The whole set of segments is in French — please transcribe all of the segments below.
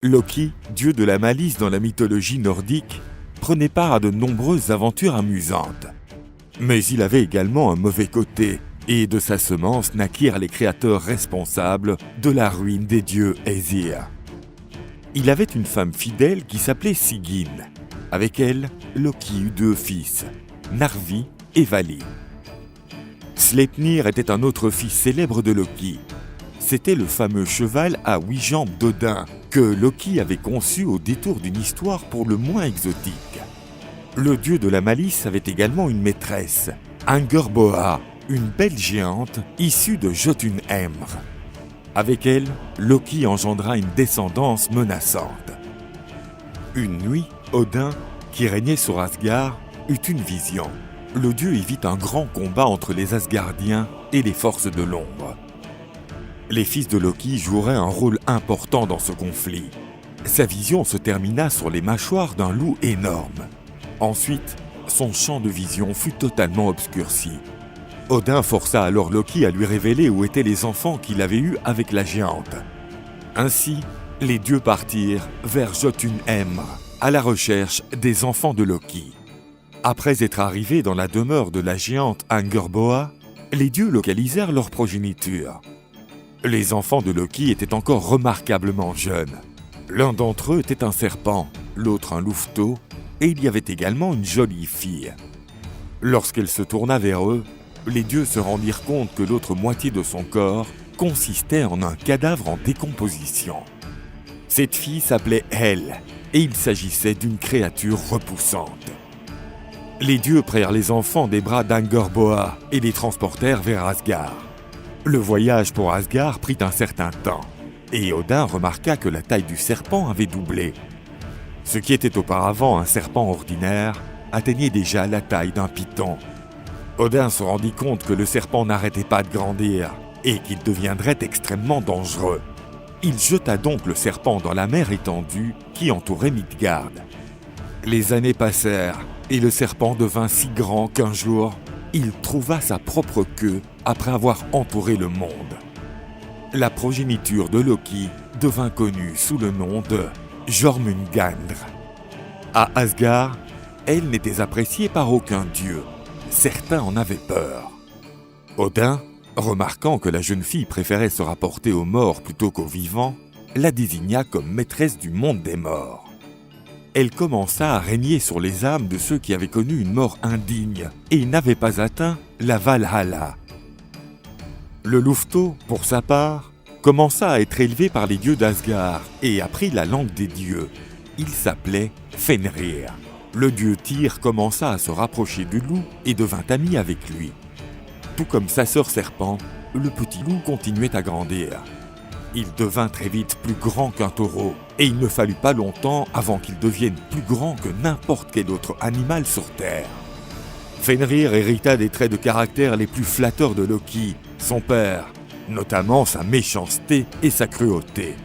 Loki, dieu de la malice dans la mythologie nordique, prenait part à de nombreuses aventures amusantes. Mais il avait également un mauvais côté, et de sa semence naquirent les créateurs responsables de la ruine des dieux Aesir. Il avait une femme fidèle qui s'appelait Sigyn. Avec elle, Loki eut 2 fils, Narvi et Vali. Sleipnir était un autre fils célèbre de Loki. C'était le fameux cheval à 8 jambes d'Odin que Loki avait conçu au détour d'une histoire pour le moins exotique. Le dieu de la malice avait également une maîtresse, Angerboa, une belle géante issue de Jotunheimr. Avec elle, Loki engendra une descendance menaçante. Une nuit, Odin, qui régnait sur Asgard, eut une vision. Le dieu y vit un grand combat entre les Asgardiens et les forces de l'ombre. Les fils de Loki joueraient un rôle important dans ce conflit. Sa vision se termina sur les mâchoires d'un loup énorme. Ensuite, son champ de vision fut totalement obscurci. Odin força alors Loki à lui révéler où étaient les enfants qu'il avait eus avec la géante. Ainsi, les dieux partirent vers Jotunheimr à la recherche des enfants de Loki. Après être arrivés dans la demeure de la géante Angerboa, les dieux localisèrent leur progéniture. Les enfants de Loki étaient encore remarquablement jeunes. L'un d'entre eux était un serpent, l'autre un louveteau, et il y avait également une jolie fille. Lorsqu'elle se tourna vers eux, les dieux se rendirent compte que l'autre moitié de son corps consistait en un cadavre en décomposition. Cette fille s'appelait Hel, et il s'agissait d'une créature repoussante. Les dieux prirent les enfants des bras d'Angerboa et les transportèrent vers Asgard. Le voyage pour Asgard prit un certain temps, et Odin remarqua que la taille du serpent avait doublé. Ce qui était auparavant un serpent ordinaire atteignait déjà la taille d'un python. Odin se rendit compte que le serpent n'arrêtait pas de grandir et qu'il deviendrait extrêmement dangereux. Il jeta donc le serpent dans la mer étendue qui entourait Midgard. Les années passèrent et le serpent devint si grand qu'un jour, il trouva sa propre queue après avoir entouré le monde. La progéniture de Loki devint connue sous le nom de Jormungandr. À Asgard, elle n'était appréciée par aucun dieu. Certains en avaient peur. Odin, remarquant que la jeune fille préférait se rapporter aux morts plutôt qu'aux vivants, la désigna comme maîtresse du monde des morts. Elle commença à régner sur les âmes de ceux qui avaient connu une mort indigne et n'avaient pas atteint la Valhalla. Le louveteau, pour sa part, commença à être élevé par les dieux d'Asgard et apprit la langue des dieux. Il s'appelait Fenrir. Le dieu Tyr commença à se rapprocher du loup et devint ami avec lui. Tout comme sa sœur serpent, le petit loup continuait à grandir. Il devint très vite plus grand qu'un taureau, et il ne fallut pas longtemps avant qu'il devienne plus grand que n'importe quel autre animal sur Terre. Fenrir hérita des traits de caractère les plus flatteurs de Loki, son père, notamment sa méchanceté et sa cruauté.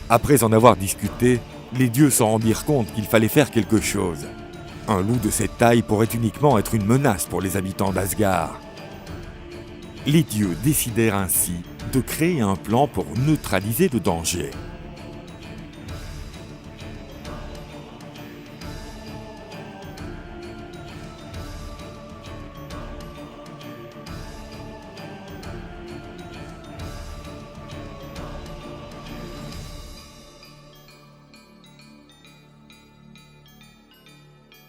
Après en avoir discuté, les dieux s'en rendirent compte qu'il fallait faire quelque chose. Un loup de cette taille pourrait uniquement être une menace pour les habitants d'Asgard. Les dieux décidèrent ainsi de créer un plan pour neutraliser le danger.